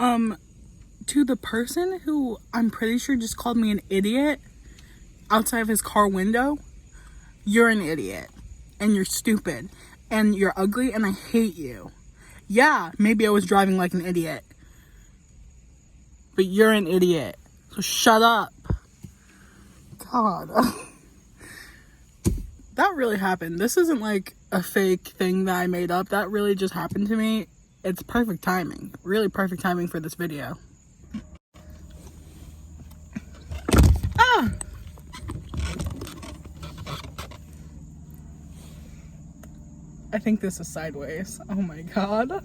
To the person who I'm pretty sure just called me an idiot outside of his car window, you're an idiot and you're stupid and you're ugly and I hate you. Yeah, maybe I was driving like an idiot, but you're an idiot, so shut up. God. That really happened. This isn't like a fake thing that I made up. That really just happened to me. It's perfect timing. Really perfect timing for this video. Ah! I think this is sideways. Oh my god. I'm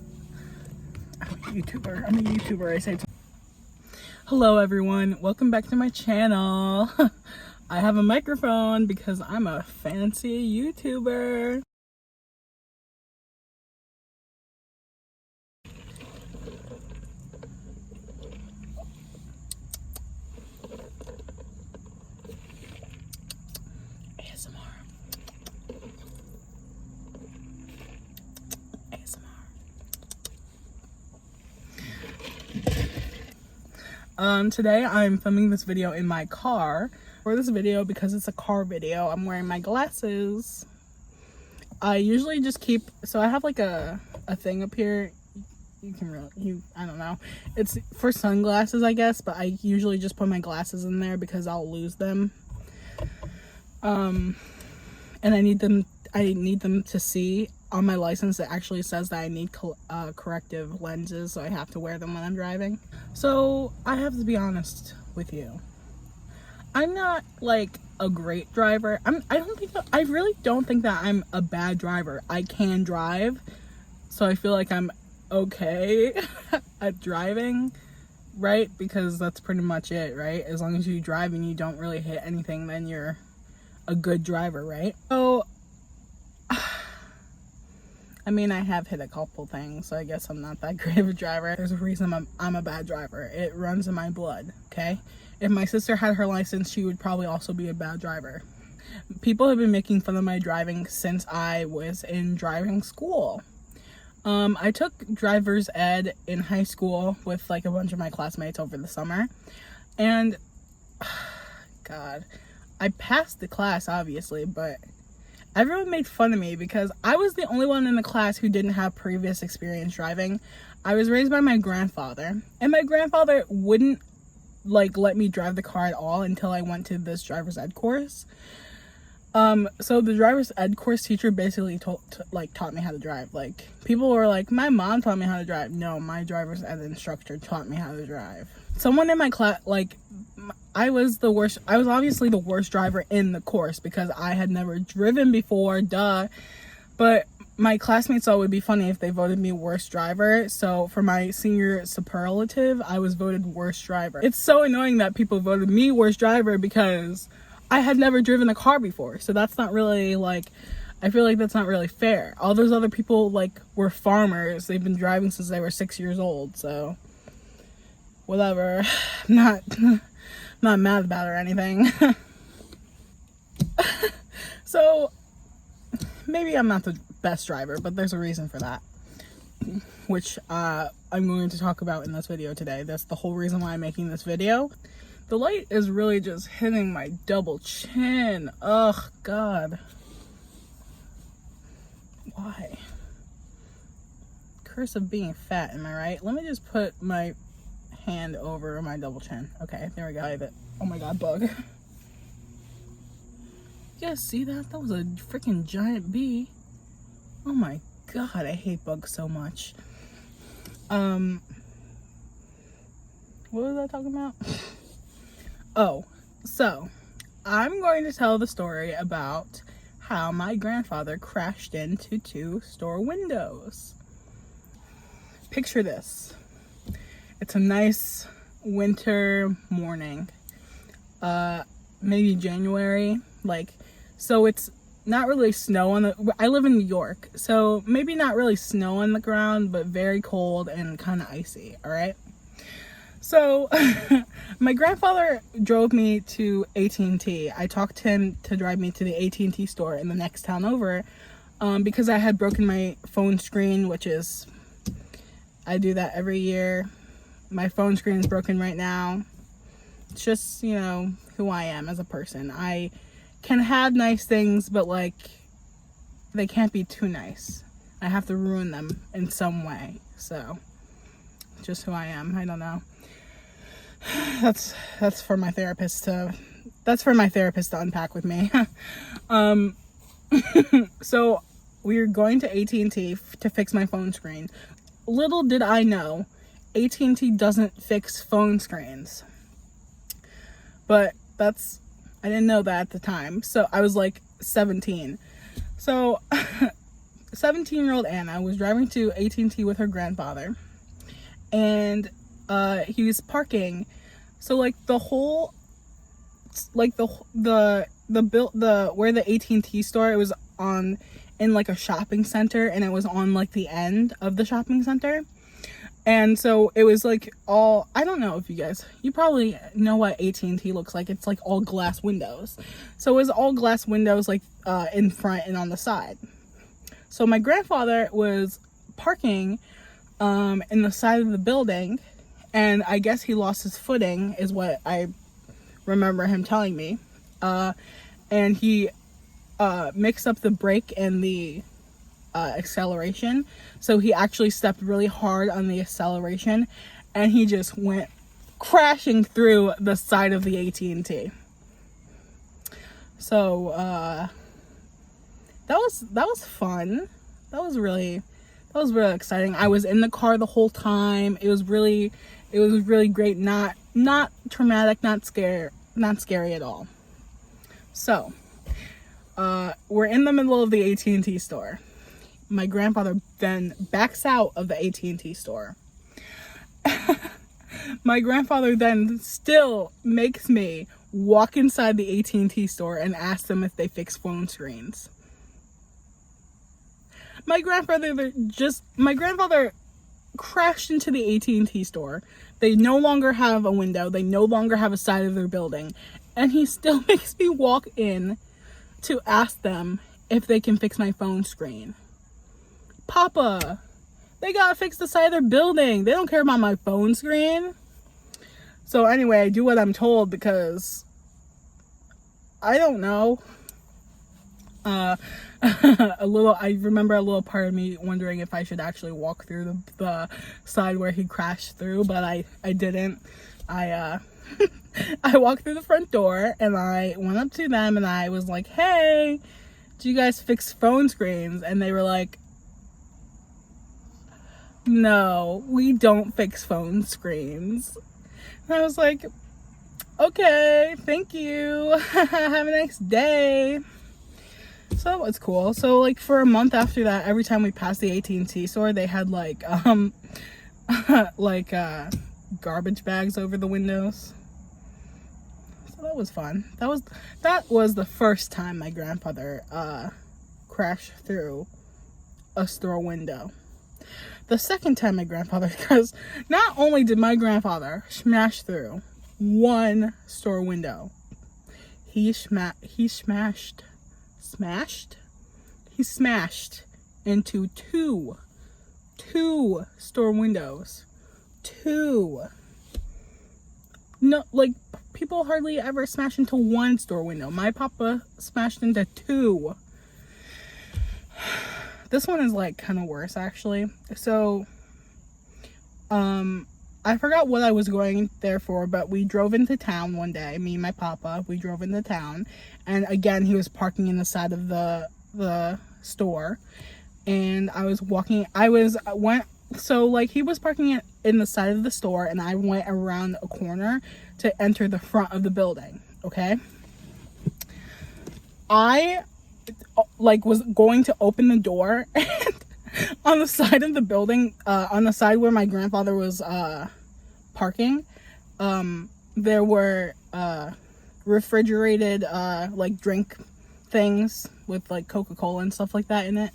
a YouTuber. I say. Hello everyone. Welcome back to my channel. I have a microphone because I'm a fancy YouTuber. Today I'm filming this video in my car. For this video, because it's a car video, I'm wearing my glasses. I usually just keep, so I have like a thing up here. I don't know. It's for sunglasses, I guess, but I usually just put my glasses in there because I'll lose them. And I need them to see. On my license, it actually says that I need corrective lenses, so I have to wear them when I'm driving. So I have to be honest with you. I'm not like a great driver. I really don't think that I'm a bad driver. I can drive, so I feel like I'm okay at driving, right? Because that's pretty much it, right? As long as you drive and you don't really hit anything, then you're a good driver, right? So I mean, I have hit a couple things, so I guess I'm not that great of a driver. There's a reason I'm a bad driver. It runs in my blood, okay? If my sister had her license, she would probably also be a bad driver. People have been making fun of my driving since I was in driving school. I took driver's ed in high school with like a bunch of my classmates over the summer. And, God, I passed the class, obviously, but everyone made fun of me because I was the only one in the class who didn't have previous experience driving. I was raised by my grandfather, and my grandfather wouldn't like let me drive the car at all until I went to this driver's ed course. So the driver's ed course teacher basically taught me how to drive. Like, people were like, my mom taught me how to drive. No, my driver's ed instructor taught me how to drive. Someone in my class, like, I was obviously the worst driver in the course because I had never driven before, duh. But my classmates thought it would be funny if they voted me worst driver. So for my senior superlative, I was voted worst driver. It's so annoying that people voted me worst driver because I had never driven a car before. So that's not really like, I feel like that's not really fair. All those other people like were farmers. They've been driving since they were 6 years old. So whatever. Not mad about it or anything. So maybe I'm not the best driver, but there's a reason for that, which I'm going to talk about in this video today. That's the whole reason why I'm making this video. The light is really just hitting my double chin. Ugh, God. Why? Curse of being fat, am I right? Let me just put my hand over my double chin. Okay, there we go. Oh my god, bug. You guys see that? That was a freaking giant bee. Oh my god, I hate bugs so much. What was I talking about? Oh, so I'm going to tell the story about how my grandfather crashed into 2 store windows. Picture this. It's a nice winter morning, maybe January, so it's not really snow I live in New York, so maybe not really snow on the ground, but very cold and kind of icy, all right? So my grandfather drove me to at&t. I talked to him to drive me to the at&t store in the next town over, because I had broken my phone screen, which is, I do that every year. My phone screen is broken right now. It's just, you know, who I am as a person. I can have nice things, but like, they can't be too nice. I have to ruin them in some way. So, just who I am. I don't know. That's for my therapist to unpack with me. So we're going to at&t to fix my phone screen. Little did I know, at&t doesn't fix phone screens. But I didn't know that at the time. So I was like 17. So 17-year-old Anna was driving to at&t with her grandfather, and he was parking. So like the whole, like the where the at&t store, it was in like a shopping center, and it was on like the end of the shopping center. And so it was like all, I don't know if you probably know what at&t looks like. It's like all glass windows. So it was all glass windows, like in front and on the side. So my grandfather was parking in the side of the building, and I guess he lost his footing, is what I remember him telling me. And he mixed up the brake and the acceleration. So he actually stepped really hard on the acceleration, and he just went crashing through the side of the at&t. So that was fun. That was really exciting. I was in the car the whole time. It was really great. Not traumatic, not scary at all. So we're in the middle of the at&t store. My grandfather then backs out of the at&t store. My grandfather then still makes me walk inside the at&t store and ask them if they fix phone screens. My grandfather crashed into the at&t store. They no longer have a window. They no longer have a side of their building. And he still makes me walk in to ask them if they can fix my phone screen. Papa, they gotta fix the side of their building. They don't care about my phone screen. So anyway, I do what I'm told because I don't know. I remember a little part of me wondering if I should actually walk through the side where he crashed through, but I didn't. I walked through the front door, and I went up to them and I was like, "Hey, do you guys fix phone screens?" And they were like, "No, we don't fix phone screens." And I was like, "Okay, thank you. Have a nice day." So that was cool. So like for a month after that, every time we passed the at&t store, they had like garbage bags over the windows. So that was fun. That was the first time my grandfather crashed through a store window. The second time my grandfather, because not only did my grandfather smash through one store window, he smashed into two store windows. Two. No, like, people hardly ever smash into one store window. My papa smashed into two. This one is like kind of worse, actually. So I forgot what I was going there for, but we drove into town one day. Me and my papa, we drove into town, and again he was parking in the side of the store, and I was walking. So like he was parking in the side of the store, and I went around a corner to enter the front of the building. Okay, I was going to open the door, and on the side of the building, on the side where my grandfather was parking, there were refrigerated drink things with like Coca-Cola and stuff like that in it.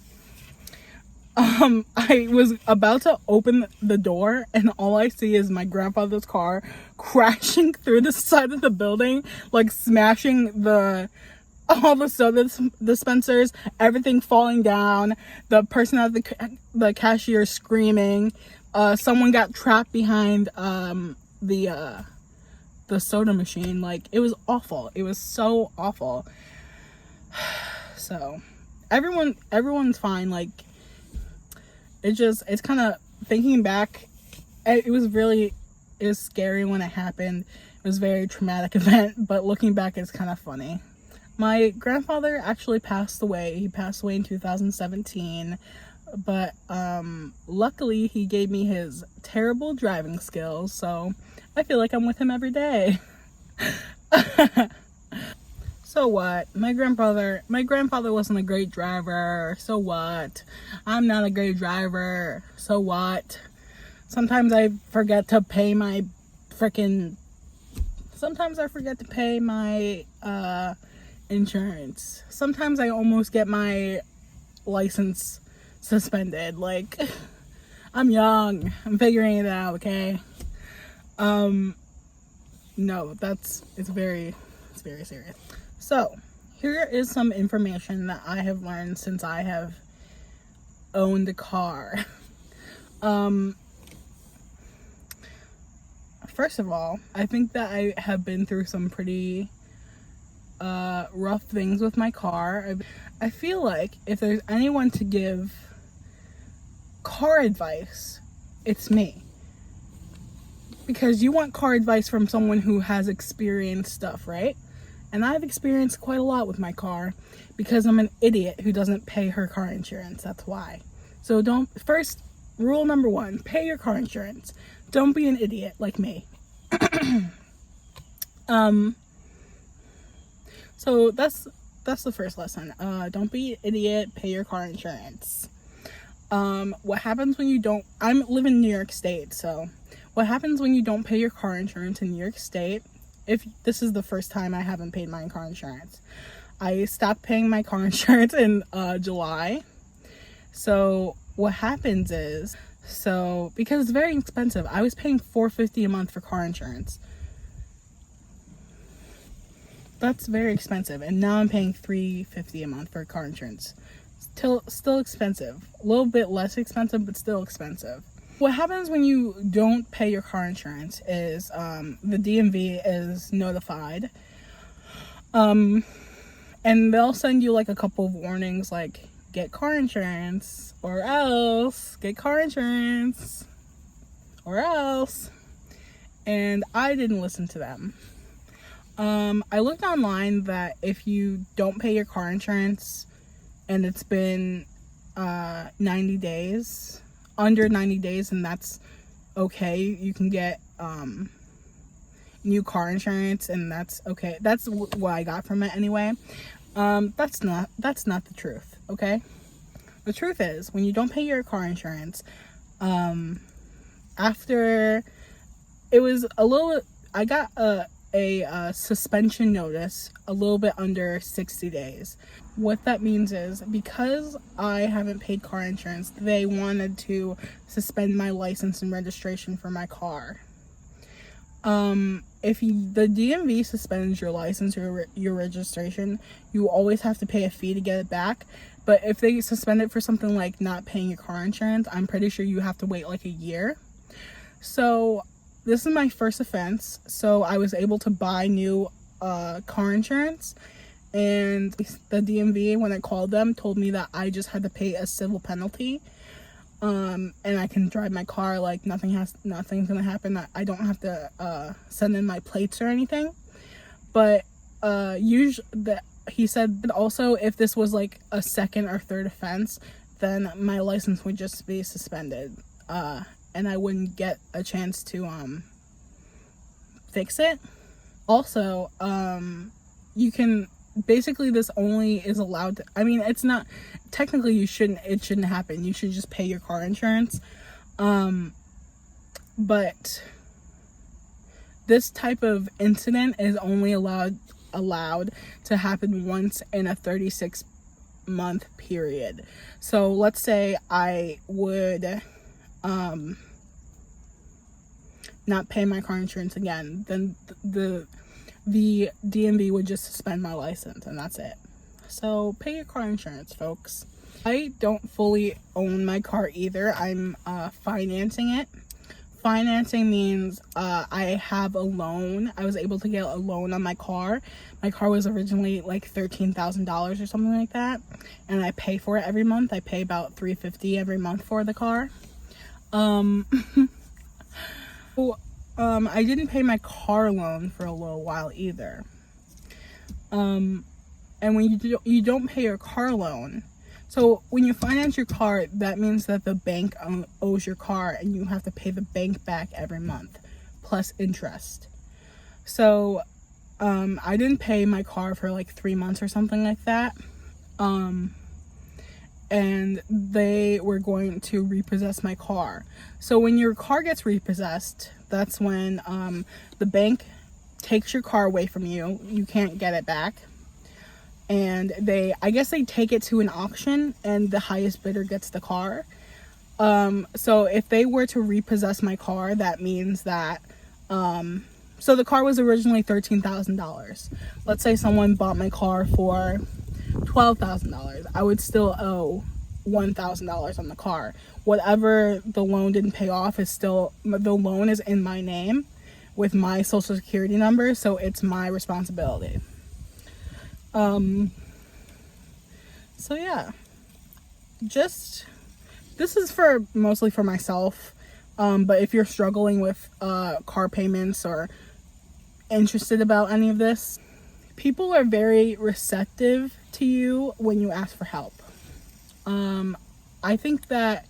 I was about to open the door, and all I see is my grandfather's car crashing through the side of the building, like smashing all the soda dispensers, everything falling down, the person at the cashier screaming, someone got trapped behind the soda machine. Like, it was awful. It was so awful. So everyone's fine. Like, it's kind of, thinking back, it was scary when it happened. It was a very traumatic event, but looking back, it's kind of funny. My grandfather actually passed away. He passed away in 2017, but luckily he gave me his terrible driving skills, so I feel like I'm with him every day. So what? My grandfather wasn't a great driver. So what? I'm not a great driver. So what? Sometimes I forget to pay my insurance. Sometimes I almost get my license suspended. Like, I'm young. I'm figuring it out, okay? No, it's very serious. So, here is some information that I have learned since I have owned a car. First of all, I think that I have been through some pretty rough things with my car. I feel like if there's anyone to give car advice, it's me. Because you want car advice from someone who has experienced stuff, right? And I've experienced quite a lot with my car because I'm an idiot who doesn't pay her car insurance. That's why. So first, rule number 1, pay your car insurance. Don't be an idiot like me. So that's the first lesson. Don't be an idiot, pay your car insurance. What happens when you don't, I live in New York State, so what happens when you don't pay your car insurance in New York State? If this is the first time I haven't paid my car insurance. I stopped paying my car insurance in July. So what happens is, because it's very expensive, I was paying $450 a month for car insurance. That's very expensive, and now I'm paying $350 a month for car insurance. Still expensive. A little bit less expensive, but still expensive. What happens when you don't pay your car insurance is the DMV is notified. And they'll send you like a couple of warnings, like, get car insurance or else, get car insurance or else. And I didn't listen to them. I looked online that if you don't pay your car insurance and it's been 90 days, under 90 days, and that's okay, you can get new car insurance, and that's okay. That's what I got from it anyway. That's not the truth, okay? The truth is, when you don't pay your car insurance, after it was I got a suspension notice a little bit under 60 days. What that means is, because I haven't paid car insurance, they wanted to suspend my license and registration for my car. If the DMV suspends your license or your registration, you always have to pay a fee to get it back. But if they suspend it for something like not paying your car insurance, I'm pretty sure you have to wait like a year. So this is my first offense, so I was able to buy new car insurance, and the DMV, when I called them, told me that I just had to pay a civil penalty, and I can drive my car like nothing's gonna happen. I don't have to send in my plates or anything. But he said that also, if this was like a second or third offense, then my license would just be suspended, and I wouldn't get a chance to fix it. Also, you can basically, this only is allowed to, I mean, it's not technically, it shouldn't happen. You should just pay your car insurance, but this type of incident is only allowed to happen once in a 36-month period. So let's say I would not pay my car insurance again, then the DMV would just suspend my license, and that's it. So pay your car insurance, folks. I don't fully own my car either. I'm financing it. Financing means I have a loan. I was able to get a loan on my car. My car was originally like $13,000 or something like that, and I pay for it every month. I pay about $350 every month for the car. I didn't pay my car loan for a little while either. And when you don't pay your car loan, so when you finance your car, that means that the bank owes your car and you have to pay the bank back every month plus interest. So I didn't pay my car for like 3 months or something like that. And they were going to repossess my car. So when your car gets repossessed, that's when the bank takes your car away from you. You can't get it back. And I guess they take it to an auction and the highest bidder gets the car. So if they were to repossess my car, that means that, so the car was originally $13,000. Let's say someone bought my car for $12,000. I would still owe $1,000 on the car. Whatever the loan didn't pay off is still, the loan is in my name with my social security number, so it's my responsibility. So yeah, this is mostly for myself, but if you're struggling with car payments or interested about any of this, people are very receptive to you when you ask for help. I think that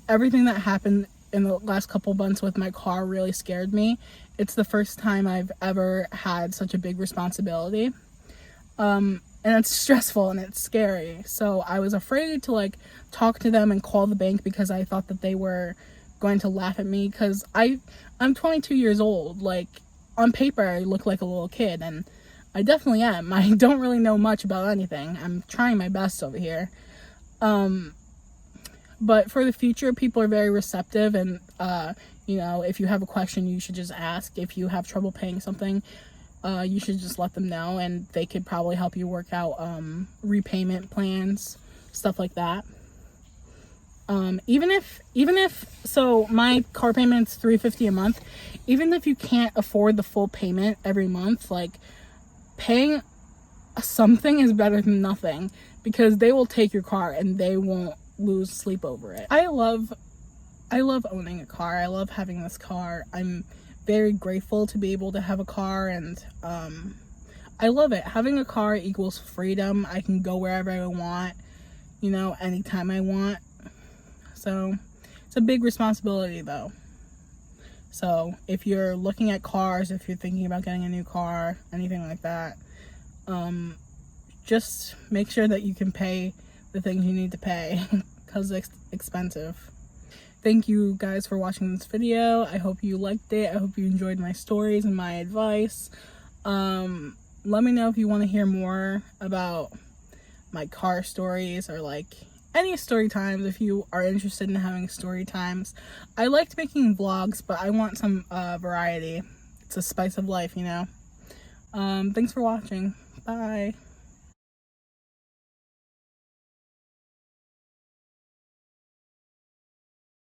everything that happened in the last couple months with my car really scared me. It's the first time I've ever had such a big responsibility. And it's stressful and it's scary. So I was afraid to like talk to them and call the bank because I thought that they were going to laugh at me, because I'm 22 years old. Like, on paper I look like a little kid, and I definitely am. I don't really know much about anything. I'm trying my best over here. But for the future, people are very receptive, and if you have a question, you should just ask. If you have trouble paying something, you should just let them know, and they could probably help you work out repayment plans, stuff like that. Even if so my car payment's $350 a month. Even if you can't afford the full payment every month, like, paying something is better than nothing, because they will take your car and they won't lose sleep over it. I love owning a car. I love having this car. I'm very grateful to be able to have a car, and I love it. Having a car equals freedom. I can go wherever I want, anytime I want. So it's a big responsibility though. So if you're looking at cars, if you're thinking about getting a new car, anything like that, just make sure that you can pay the things you need to pay, because it's expensive. Thank you guys for watching this video. I hope you liked it. I hope you enjoyed my stories and my advice. Let me know if you want to hear more about my car stories, or like any story times. If you are interested in having story times, I liked making vlogs, but I want some variety. It's a spice of life, Thanks for watching. Bye.